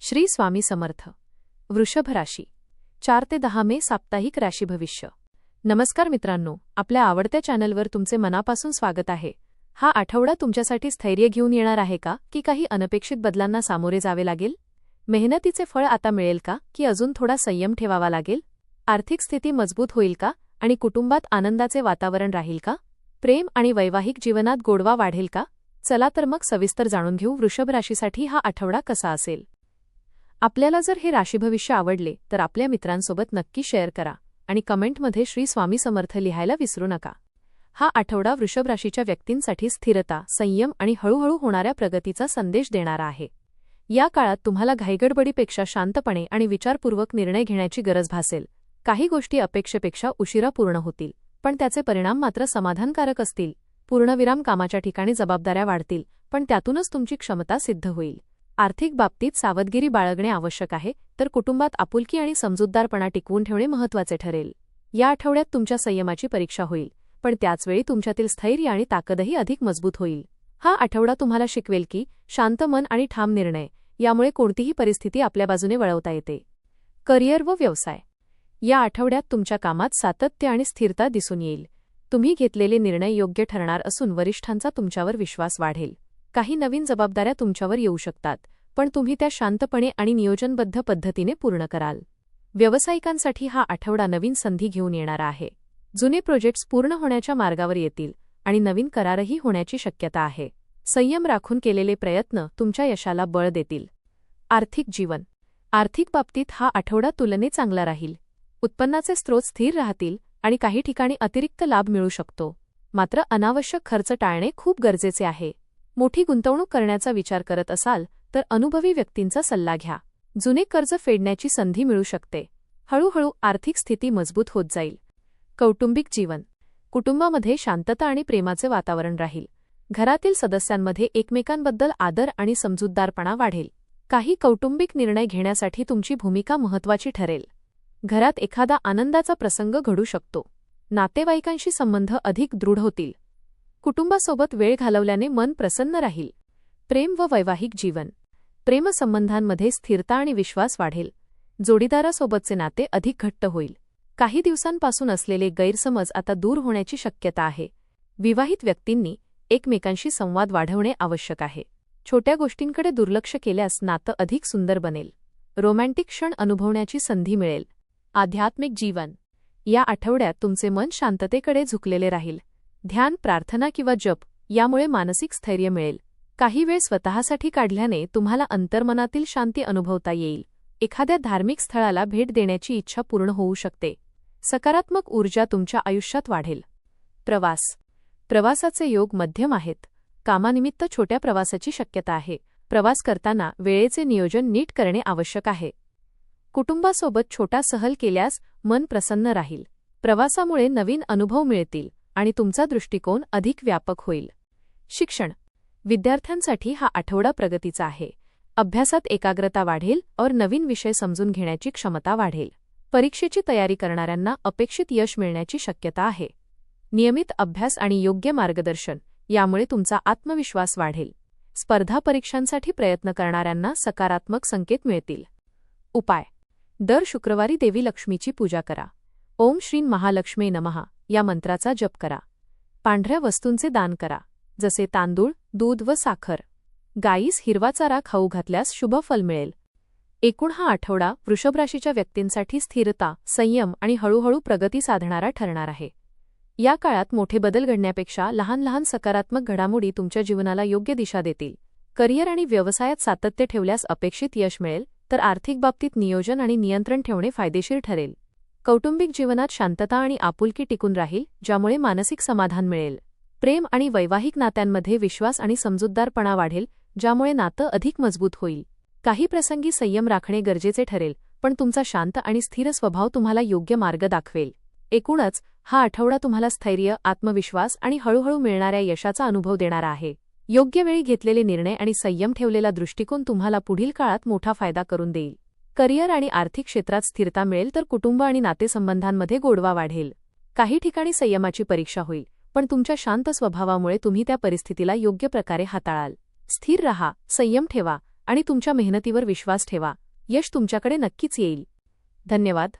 श्री स्वामी समर्थ. वृषभ राशी 4 ते 10 मे साप्ताहिक राशी भविष्य. नमस्कार मित्रांनो, आपल्या आवडत्या चॅनलवर तुमचे मनापासून स्वागत आहे. हा आठवडा तुमच्यासाठी स्थैर्य घेऊन येणार आहे का, की काही अनपेक्षित बदलांना सामोरे जावे लागेल? मेहनतीचे फळ आता मिळेल का, की अजून थोडा संयम ठेवावा लागेल? आर्थिक स्थिती मजबूत होईल का आणि कुटुंबात आनंदाचे वातावरण राहील का? प्रेम आणि वैवाहिक जीवनात गोडवा वाढेल का? चला तर मग सविस्तर जाणून घेऊ वृषभ राशीसाठी हा आठवडा कसा असेल. आपल्याला जर हे राशीभविष्य आवडले तर आपल्या मित्रांसोबत नक्की शेअर करा आणि कमेंटमध्ये श्री स्वामी समर्थ लिहायला विसरू नका. हा आठवडा वृषभ राशीच्या व्यक्तींसाठी स्थिरता, संयम आणि हळूहळू होणाऱ्या प्रगतीचा संदेश देणारा आहे. या काळात तुम्हाला घाईगडबडीपेक्षा शांतपणे आणि विचारपूर्वक निर्णय घेण्याची गरज भासेल. काही गोष्टी अपेक्षेपेक्षा उशिरा पूर्ण होतील, पण त्याचे परिणाम मात्र समाधानकारक असतील. पूर्णविराम कामाच्या ठिकाणी जबाबदाऱ्या वाढतील, पण त्यातूनच तुमची क्षमता सिद्ध होईल. आर्थिक बाबतीत सावधगिरी बाळगणे आवश्यक आहे, तर कुटुंबात आपुलकी आणि समजूतदारपणा टिकवून ठेवणे महत्त्वाचे ठरेल. या आठवड्यात तुमच्या संयमाची परीक्षा होईल, पण त्याचवेळी तुमच्यातील स्थैर्य आणि ताकदही अधिक मजबूत होईल. हा आठवडा तुम्हाला शिकवेल की शांत मन आणि ठाम निर्णय यामुळे कोणतीही परिस्थिती आपल्या बाजूने वळवता येते. करिअर व व्यवसाय. या आठवड्यात तुमच्या कामात सातत्य आणि स्थिरता दिसून येईल. तुम्ही घेतलेले निर्णय योग्य ठरणार असून वरिष्ठांचा तुमच्यावर विश्वास वाढेल. काही नवीन जबाबदाऱ्या तुमच्यावर येऊ शकतात, पण तुम्ही त्या शांतपणे आणि नियोजनबद्ध पद्धतीने पूर्ण कराल. व्यावसायिकांसाठी हा आठवडा नवीन संधी घेऊन येणारा आहे. जुने प्रोजेक्ट्स पूर्ण होण्याच्या मार्गावर येतील आणि नवीन करारही होण्याची शक्यता आहे. संयम राखून केलेले प्रयत्न तुमच्या यशाला बळ देतील. आर्थिक जीवन. आर्थिक बाबतीत हा आठवडा तुलनेने चांगला राहील. उत्पन्नाचे स्रोत स्थिर राहतील आणि काही ठिकाणी अतिरिक्त लाभ मिळू शकतो. मात्र अनावश्यक खर्च टाळणे खूप गरजेचे आहे. मोठी गुंतवणूक करण्याचा विचार करत असाल तर अनुभवी व्यक्तींचा सल्ला घ्या. जुने कर्ज फेडण्याची संधी मिळू शकते. हळूहळू आर्थिक स्थिती मजबूत होत जाईल. कौटुंबिक जीवन. कुटुंबामध्ये शांतता आणि प्रेमाचे वातावरण राहील. घरातील सदस्यांमध्ये एकमेकांबद्दल आदर आणि समजूतदारपणा वाढेल. काही कौटुंबिक निर्णय घेण्यासाठी तुमची भूमिका महत्त्वाची ठरेल. घरात एखादा आनंदाचा प्रसंग घडू शकतो. नातेवाईकांशी संबंध अधिक दृढ होतील. कुटुंबासोबत वेळ घालवल्याने मन प्रसन्न राहील. प्रेम व वैवाहिक जीवन. प्रेमसंबंधांमध्ये स्थिरता आणि विश्वास वाढेल. जोडीदारासोबतचे नाते अधिक घट्ट होईल. काही दिवसांपासून असलेले गैरसमज आता दूर होण्याची शक्यता आहे. विवाहित व्यक्तींनी एकमेकांशी संवाद वाढवणे आवश्यक आहे. छोट्या गोष्टींकडे दुर्लक्ष केल्यास नातं अधिक सुंदर बनेल. रोमॅन्टिक क्षण अनुभवण्याची संधी मिळेल. आध्यात्मिक जीवन. या आठवड्यात तुमचे मन शांततेकडे झुकलेले राहील. ध्यान, प्रार्थना किंवा जप यामुळे मानसिक स्थैर्य मिळेल. काही वेळ स्वतःसाठी काढल्याने तुम्हाला अंतर्मनातील शांती अनुभवता येईल. एखाद्या धार्मिक स्थळाला भेट देण्याची इच्छा पूर्ण होऊ शकते. सकारात्मक ऊर्जा तुमच्या आयुष्यात वाढेल. प्रवास. प्रवासाचे योग मध्यम आहेत. कामानिमित्त छोट्या प्रवासाची शक्यता आहे. प्रवास करताना वेळेचे नियोजन नीट करणे आवश्यक आहे. कुटुंबासोबत छोटा सहल केल्यास मन प्रसन्न राहील. प्रवासामुळे नवीन अनुभव मिळतील आणि तुमचा दृष्टिकोन अधिक व्यापक होईल. शिक्षण. विद्यार्थ्यांसाठी हा आठवडा प्रगतीचा आहे. अभ्यासात एकाग्रता वाढेल और नवीन विषय समजून घेण्याची क्षमता वाढेल. परीक्षेची तयारी करणाऱ्यांना अपेक्षित यश मिळण्याची शक्यता आहे. नियमित अभ्यास आणि योग्य मार्गदर्शन यामुळे तुमचा आत्मविश्वास वाढेल. स्पर्धा परीक्षांसाठी प्रयत्न करणाऱ्यांना सकारात्मक संकेत मिळतील. उपाय. दर शुक्रवारी देवी लक्ष्मीची पूजा करा. ओम श्री महालक्ष्मी नमः या मंत्राचा जप करा. पांढऱ्या वस्तूंचे दान करा, जसे तांदूळ, दूध व साखर. गायीस हिरवा चारा खाऊ घातल्यास शुभ फल मिळेल. एकूण हा आठवडा वृषभ राशीच्या व्यक्तींसाठी स्थिरता, संयम आणि हळूहळू प्रगती साधणारा ठरणार आहे. या काळात मोठे बदल घडण्यापेक्षा लहान लहान सकारात्मक घडामोडी तुमच्या जीवनाला योग्य दिशा देतील. करिअर आणि व्यवसायात सातत्य ठेवल्यास अपेक्षित यश मिळेल, तर आर्थिक बाबतीत नियोजन आणि नियंत्रण ठेवणे फायदेशीर ठरेल. कौटुंबिक जीवनात शांतता आणि आपुलकी टिकून राहील, ज्यामुळे मानसिक समाधान मिळेल. प्रेम आणि वैवाहिक नात्यांमध्ये विश्वास आणि समजूतदारपणा वाढेल, ज्यामुळे नातं अधिक मजबूत होईल. काही प्रसंगी संयम राखणे गरजेचे ठरेल, पण तुमचा शांत आणि स्थिर स्वभाव तुम्हाला योग्य मार्ग दाखवेल. एकूणच हा आठवडा तुम्हाला स्थैर्य, आत्मविश्वास आणि हळूहळू मिळणाऱ्या यशाचा अनुभव देणारा आहे. योग्य वेळी घेतलेले निर्णय आणि संयम ठेवलेला दृष्टिकोन तुम्हाला पुढील काळात मोठा फायदा करून देईल. करिअर आणि आर्थिक क्षेत्रात स्थिरता मिळेल, तर कुटुंब आणि नातेसंबंधांमध्ये गोडवा वाढेल. काही ठिकाणी संयमाची परीक्षा होईल, पण तुमच्या शांत स्वभावामुळे तुम्ही त्या परिस्थितीला योग्य प्रकारे हाताळाल. स्थिर रहा, संयम ठेवा आणि तुमच्या मेहनतीवर विश्वास ठेवा. यश तुमच्याकडे नक्कीच येईल. धन्यवाद.